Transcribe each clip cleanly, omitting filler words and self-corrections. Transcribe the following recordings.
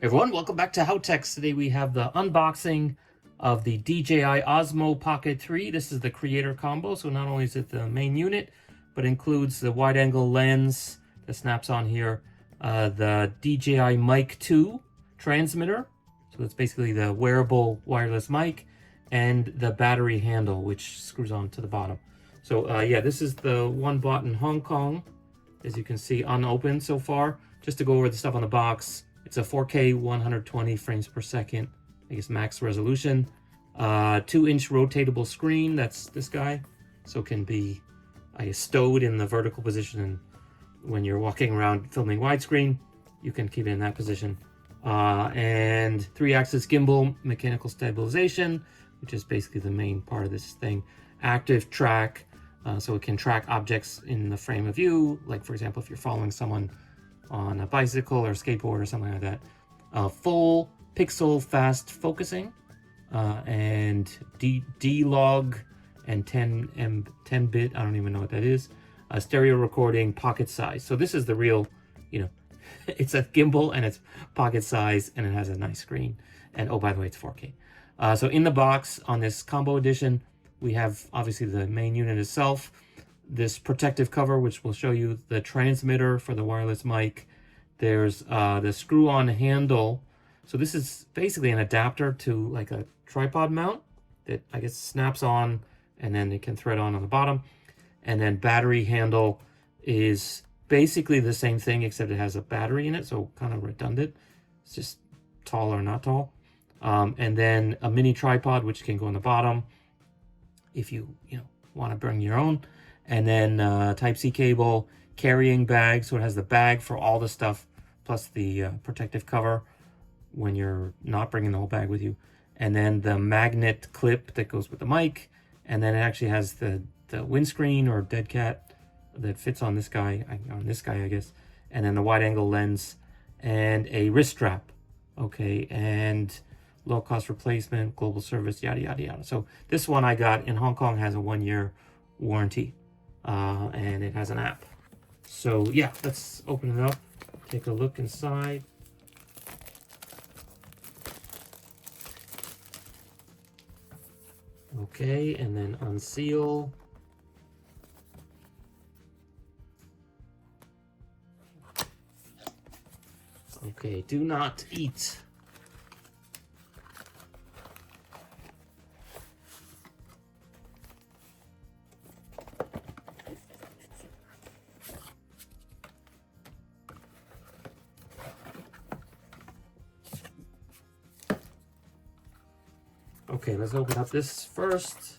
Everyone, welcome back to HowTechs. Today we have the unboxing of the DJI Osmo Pocket 3. This is the creator combo, so not only is it the main unit, but includes the wide-angle lens that snaps on here, the DJI Mic 2 transmitter, so it's basically the wearable wireless mic, and the battery handle, which screws on to the bottom. So yeah, this is the one bought in Hong Kong, as you can see, unopened so far. Just to go over the stuff on the box, it's a 4K 120 frames per second, I guess max resolution. 2-inch rotatable screen, that's this guy. So it can be, I guess, stowed in the vertical position, and when you're walking around filming widescreen, you can keep it in that position. And 3-axis gimbal, mechanical stabilization, which is basically the main part of this thing. Active track, so it can track objects in the frame of view, like for example, if you're following someone on a bicycle or skateboard or something like that. Full pixel fast focusing, and D-Log and 10-bit, I don't even know what that is, stereo recording, pocket size. So this is the real, it's a gimbal and it's pocket size and it has a nice screen. And oh, by the way, it's 4K. So in the box on this combo edition, we have obviously the main unit itself, this protective cover, which will show you the transmitter for the wireless mic. There's the screw-on handle. So this is basically an adapter to like a tripod mount that I guess snaps on and then it can thread on the bottom. And then battery handle is basically the same thing, except it has a battery in it, so kind of redundant. It's just tall or not tall. And then a mini tripod, which can go on the bottom if you want to bring your own. And then Type-C cable, carrying bag, so it has the bag for all the stuff, plus the protective cover when you're not bringing the whole bag with you. And then the magnet clip that goes with the mic. And then it actually has the windscreen or dead cat that fits on this guy, I guess. And then the wide-angle lens and a wrist strap, okay, and low-cost replacement, global service, yada, yada, yada. So this one I got in Hong Kong has a 1-year warranty, and it has an app. So yeah, let's open it up, take a look inside. Okay, and then unseal. Okay, do not eat. Okay, let's open up this first.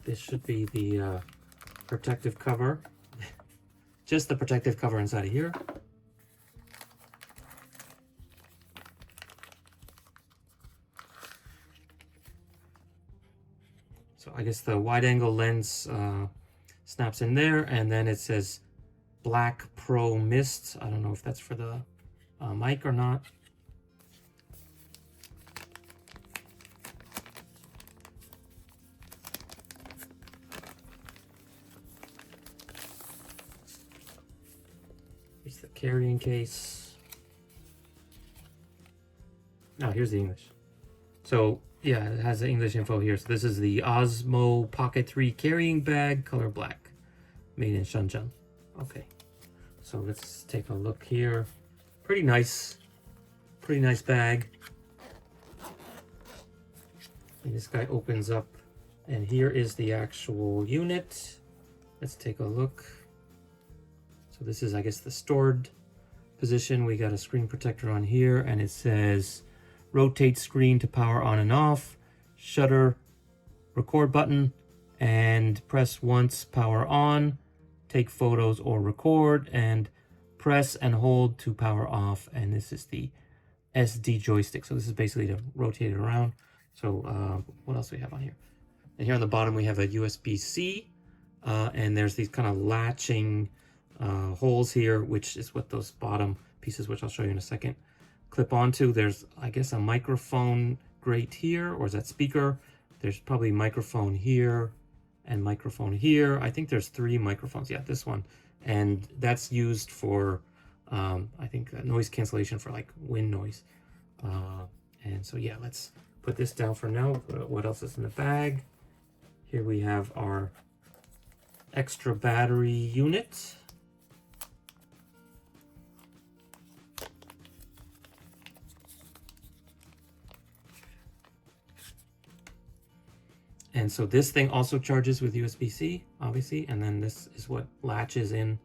This should be the protective cover. Just the protective cover inside of here. So I guess the wide-angle lens snaps in there, and then it says Black Pro Mist. I don't know if that's for the mic or not. Here's the carrying case. Now here's the English. So yeah, it has the English info here. So this is the Osmo Pocket 3 carrying bag, color black, made in Shenzhen. Okay, so let's take a look here. Pretty nice bag. And this guy opens up, and here is the actual unit. Let's take a look. So this is, I guess, the stored position. We got a screen protector on here, and it says rotate screen to power on and off, shutter, record button, and press once, power on, take photos or record, and press and hold to power off. And this is the SD joystick. So this is basically to rotate it around. So what else do we have on here? And here on the bottom we have a USB-C, and there's these kind of latching holes here, which is what those bottom pieces, which I'll show you in a second, clip onto. There's, I guess, a microphone grate here, or is that speaker? There's probably microphone here and microphone here. I think there's 3 microphones. Yeah, this one. And that's used for I think noise cancellation for like wind noise. And so yeah, let's put this down for now. What else is in the bag? Here we have our extra battery unit. And so this thing also charges with USB-C, obviously, and then this is what latches in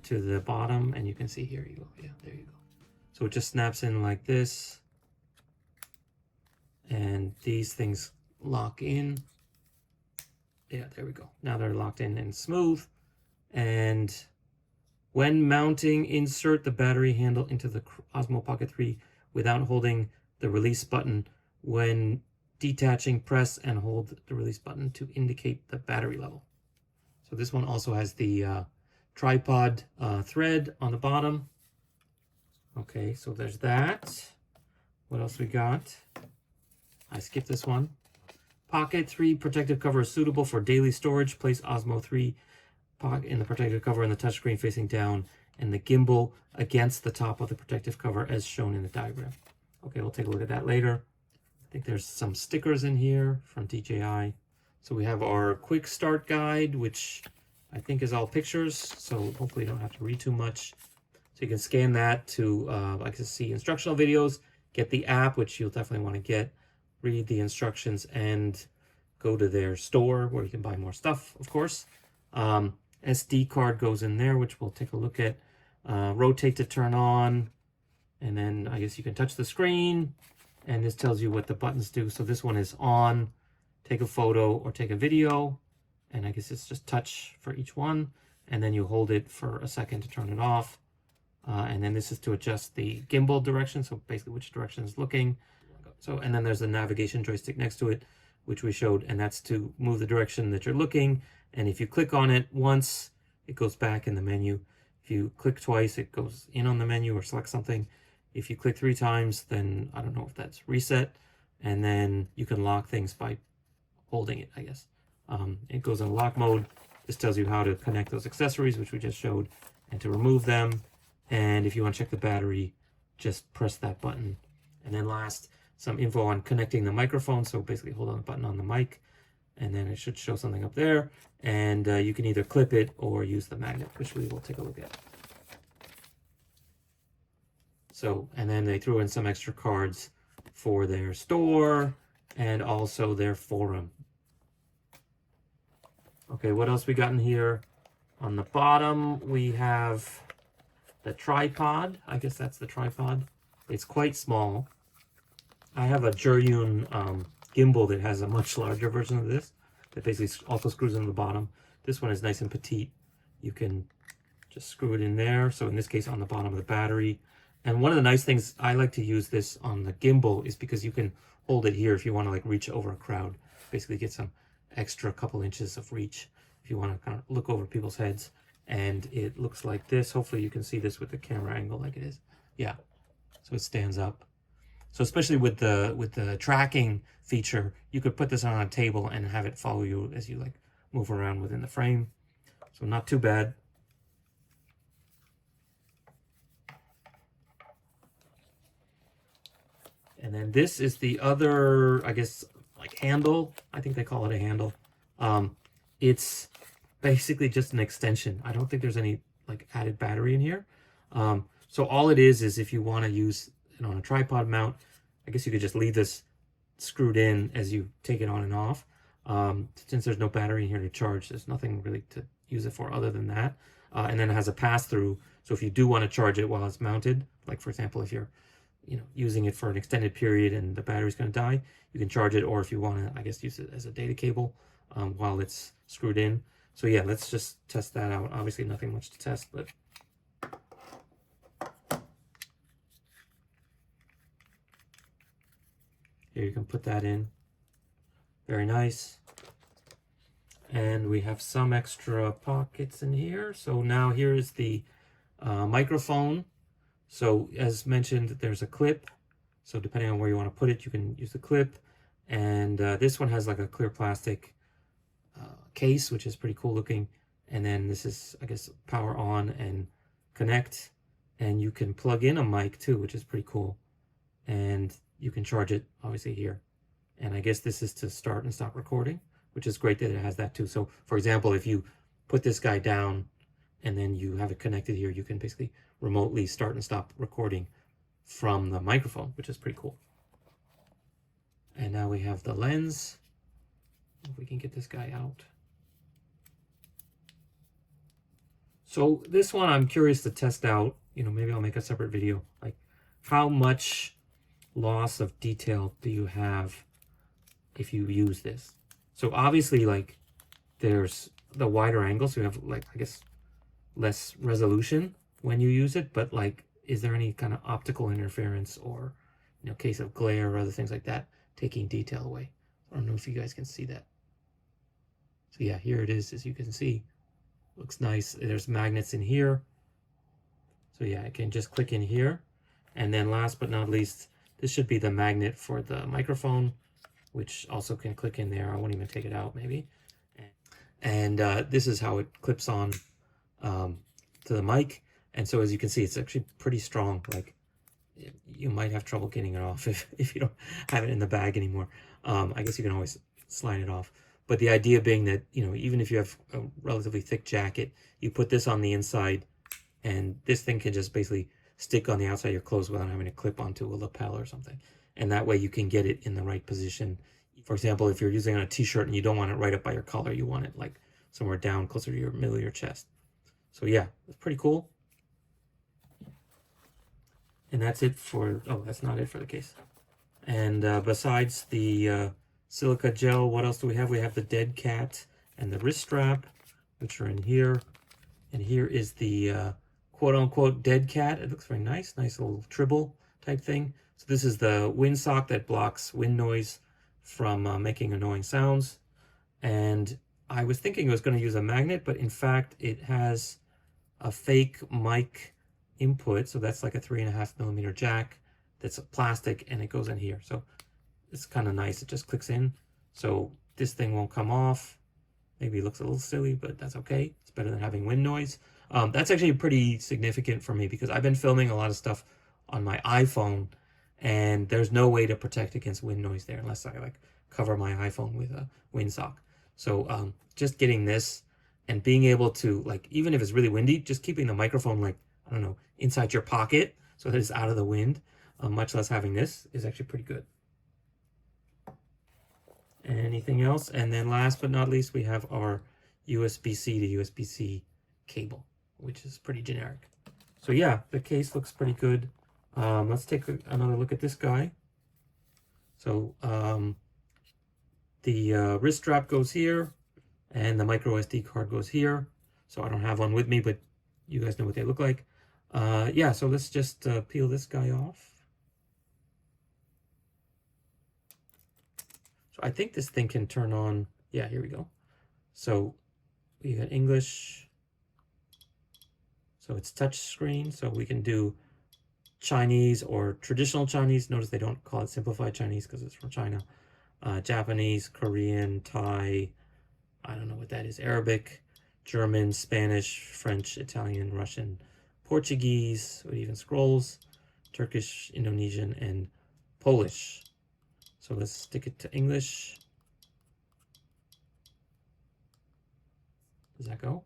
to the bottom, and you can see here you go. Yeah, there you go. So it just snaps in like this, and these things lock in. Yeah, there we go. Now they're locked in and smooth. And when mounting, insert the battery handle into the Osmo Pocket 3 without holding the release button. When detaching, press and hold the release button to indicate the battery level. So this one also has the tripod thread on the bottom. Okay, so there's that. What else we got? I skipped this one. Pocket 3 protective cover is suitable for daily storage. Place Osmo 3 Pocket in the protective cover and the touchscreen facing down, and the gimbal against the top of the protective cover as shown in the diagram. Okay, we'll take a look at that later. I think there's some stickers in here from DJI. So we have our quick start guide, which I think is all pictures, so hopefully you don't have to read too much. So you can scan that to I can see instructional videos, get the app, which you'll definitely want to get, read the instructions, and go to their store where you can buy more stuff, of course. SD card goes in there, which we'll take a look at. Rotate to turn on, and then I guess you can touch the screen, and this tells you what the buttons do. So this one is on, take a photo or take a video, and I guess it's just touch for each one, and then you hold it for a second to turn it off. And then this is to adjust the gimbal direction, so basically which direction is looking. So, and then there's a navigation joystick next to it, which we showed, and that's to move the direction that you're looking. And if you click on it once, it goes back in the menu. If you click twice, it goes in on the menu or select something. If you click 3 times, then I don't know if that's reset. And then you can lock things by holding it, I guess. It goes in lock mode. This tells you how to connect those accessories, which we just showed, and to remove them. And if you want to check the battery, just press that button. And then last, some info on connecting the microphone. So basically hold on the button on the mic, and then it should show something up there. And you can either clip it or use the magnet, which we will take a look at. So, and then they threw in some extra cards for their store and also their forum. Okay, what else we got in here? On the bottom, we have the tripod. I guess that's the tripod. It's quite small. I have a Juryun gimbal that has a much larger version of this that basically also screws in the bottom. This one is nice and petite. You can just screw it in there. So in this case, on the bottom of the battery. And one of the nice things, I like to use this on the gimbal, is because you can hold it here if you want to like reach over a crowd. Basically get some extra couple inches of reach if you want to kind of look over people's heads. And it looks like this. Hopefully you can see this with the camera angle like it is. Yeah, so it stands up. So especially with the tracking feature, you could put this on a table and have it follow you as you like move around within the frame. So not too bad. And then this is the other, I guess, like handle. I think they call it a handle. It's basically just an extension. I don't think there's any like added battery in here. So all it is if you want to use it on a tripod mount, I guess you could just leave this screwed in as you take it on and off. Since there's no battery in here to charge, there's nothing really to use it for other than that. And then it has a pass-through. So if you do want to charge it while it's mounted, like for example, if you're using it for an extended period and the battery's going to die, you can charge it. Or if you want to, I guess, use it as a data cable while it's screwed in. So yeah, let's just test that out. Obviously nothing much to test, but here you can put that in. Very nice. And we have some extra pockets in here. So now here is the microphone. So as mentioned, there's a clip. So depending on where you want to put it, you can use the clip. And this one has like a clear plastic case, which is pretty cool looking. And then this is, I guess, power on and connect. And you can plug in a mic too, which is pretty cool. And you can charge it obviously here. And I guess this is to start and stop recording, which is great that it has that too. So for example, if you put this guy down and then you have it connected here, you can basically remotely start and stop recording from the microphone, which is pretty cool. And now we have the lens. If we can get this guy out. So this one I'm curious to test out. You know, maybe I'll make a separate video. Like, how much loss of detail do you have if you use this? So obviously, like, there's the wider angle, so you have, like, I guess, less resolution when you use it. But like, is there any kind of optical interference or, you know, case of glare or other things like that taking detail away? I don't know if you guys can see that. So yeah, here it is, as you can see. Looks nice. There's magnets in here. So yeah, I can just click in here. And then last but not least, this should be the magnet for the microphone, which also can click in there. I won't even take it out maybe. And this is how it clips on to the mic. And so as you can see, it's actually pretty strong. Like, you might have trouble getting it off if you don't have it in the bag anymore. I guess you can always slide it off. But the idea being that, you know, even if you have a relatively thick jacket, you put this on the inside and this thing can just basically stick on the outside of your clothes without having to clip onto a lapel or something. And that way you can get it in the right position. For example, if you're using it on a t-shirt and you don't want it right up by your collar, you want it like somewhere down closer to your middle of your chest. So yeah, it's pretty cool. And that's it for, oh, that's not it for the case. And besides the silica gel, what else do we have? We have the dead cat and the wrist strap, which are in here. And here is the quote-unquote dead cat. It looks very nice. Nice little tribble type thing. So this is the windsock that blocks wind noise from making annoying sounds. And I was thinking it was going to use a magnet, but in fact, it has a fake mic input. So that's like a 3.5mm jack that's plastic, and it goes in here. So it's kind of nice. It just clicks in. So this thing won't come off. Maybe it looks a little silly, but that's okay. It's better than having wind noise. That's actually pretty significant for me because I've been filming a lot of stuff on my iPhone, and there's no way to protect against wind noise there unless I like cover my iPhone with a windsock. So just getting this and being able to, like, even if it's really windy, just keeping the microphone, like, I don't know, inside your pocket so that it's out of the wind, much less having this, is actually pretty good. Anything else? And then last but not least, we have our USB-C to USB-C cable, which is pretty generic. So yeah, the case looks pretty good. Let's take another look at this guy. So the wrist strap goes here, and the micro SD card goes here. So I don't have one with me, but you guys know what they look like. Yeah, so let's just peel this guy off. So I think this thing can turn on. Yeah, here we go. So we got English. So it's touch screen. So we can do Chinese or traditional Chinese. Notice they don't call it simplified Chinese because it's from China. Japanese, Korean, Thai, I don't know what that is, Arabic, German, Spanish, French, Italian, Russian, Portuguese, it even scrolls, Turkish, Indonesian, and Polish. So let's stick it to English. Does that go?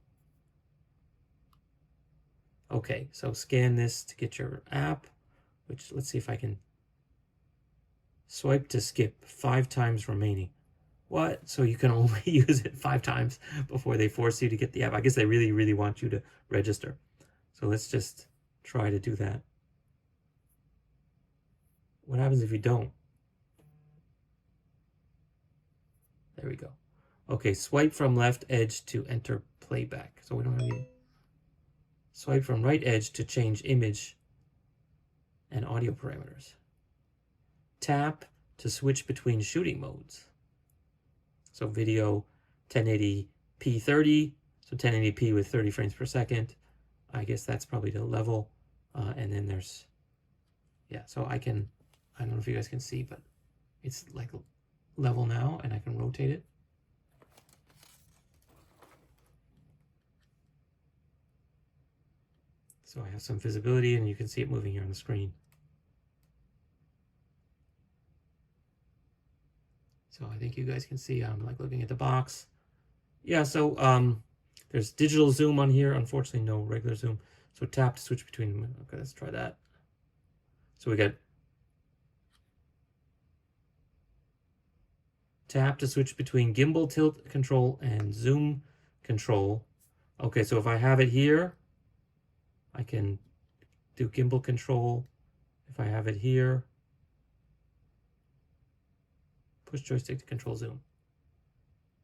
Okay, so scan this to get your app, which let's see if I can swipe to skip 5 times remaining. What? So you can only use it 5 times before they force you to get the app. I guess they really, really want you to register. So let's just try to do that. What happens if you don't? There we go. Okay, swipe from left edge to enter playback. So we don't have any. Swipe from right edge to change image and audio parameters. Tap to switch between shooting modes. So video 1080p 30, so 1080p with 30 frames per second. I guess that's probably the level. And then there's, yeah, so I don't know if you guys can see, but it's like level now, and I can rotate it. So I have some visibility and you can see it moving here on the screen. So I think you guys can see I'm like looking at the box. Yeah, so there's digital zoom on here. Unfortunately, no regular zoom. So tap to switch between them. Okay, let's try that. So we got tap to switch between gimbal tilt control and zoom control. Okay, so if I have it here, I can do gimbal control. If I have it here, push joystick to control zoom.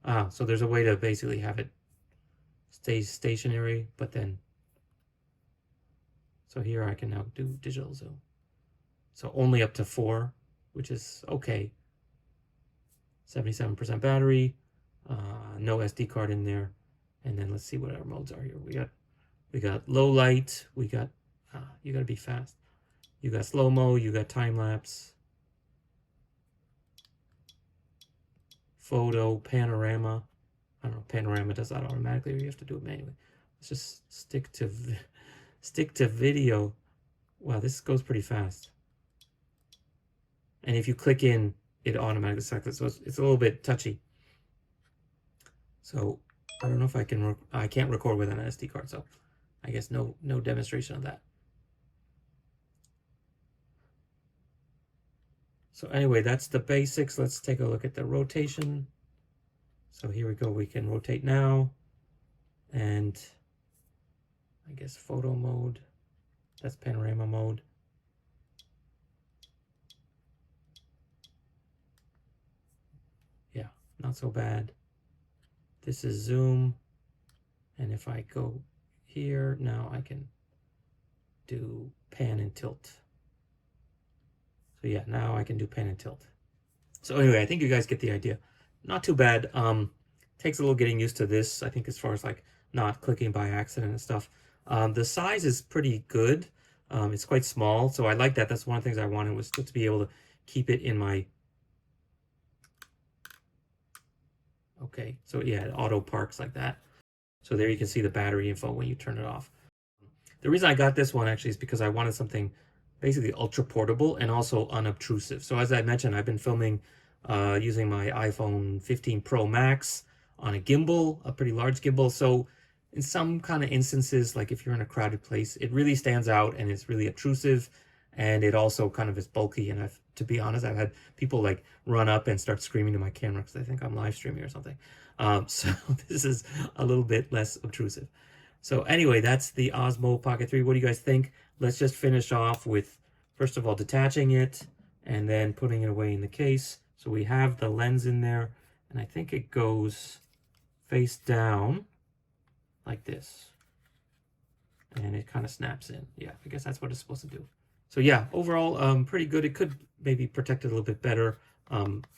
Ah, so there's a way to basically have it stay stationary, but then, so here I can now do digital zoom. So only up to 4, which is okay. 77% battery, no SD card in there. And then let's see what our modes are here. We got low light, we got, you gotta be fast. You got slow-mo, you got time-lapse, photo, panorama. I don't know, panorama does that automatically or you have to do it manually. Let's just stick to video. Wow, this goes pretty fast. And if you click in, it automatically selects it. So it's a little bit touchy. So I don't know if I can, I can't record with an SD card. So I guess no demonstration of that. So anyway, that's the basics. Let's take a look at the rotation. So here we go. We can rotate now. And I guess photo mode. That's panorama mode. Yeah, not so bad. This is zoom. And if I go here, now I can do pan and tilt. So yeah, now I can do pan and tilt. So anyway, I think you guys get the idea. Not too bad. Takes a little getting used to this, I think, as far as like not clicking by accident and stuff. The size is pretty good. It's quite small, so I like that. That's one of the things I wanted, was to be able to keep it in my... Okay, so yeah, it auto parks like that. So there you can see the battery info when you turn it off. The reason I got this one actually is because I wanted something basically ultra portable and also unobtrusive. So as I mentioned, I've been filming using my iPhone 15 Pro Max on a gimbal, a pretty large gimbal. So in some kind of instances, like if you're in a crowded place, it really stands out and it's really obtrusive. And it also kind of is bulky. And to be honest, I've had people like run up and start screaming to my camera because they think I'm live streaming or something. So this is a little bit less obtrusive. So anyway, that's the Osmo Pocket 3. What do you guys think? Let's just finish off with, first of all, detaching it and then putting it away in the case. So we have the lens in there, and I think it goes face down like this. And it kind of snaps in. Yeah, I guess that's what it's supposed to do. So yeah, overall, pretty good. It could maybe protect it a little bit better.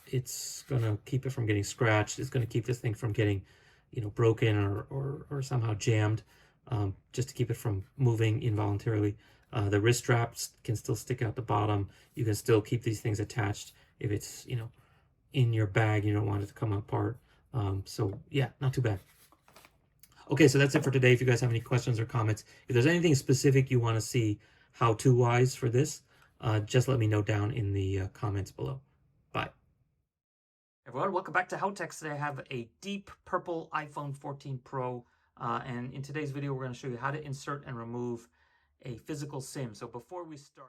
It's going to keep it from getting scratched. It's going to keep this thing from getting, you know, broken or somehow jammed, just to keep it from moving involuntarily. The wrist straps can still stick out the bottom. You can still keep these things attached if it's, you know, in your bag. You don't want it to come apart. So yeah, not too bad. Okay, so that's it for today. If you guys have any questions or comments, if there's anything specific you want to see how-to wise for this, just let me know down in the comments below. Bye. Everyone, welcome back to HowTechs. Today I have a deep purple iPhone 14 Pro, and in today's video we're going to show you how to insert and remove a physical SIM. So before we start...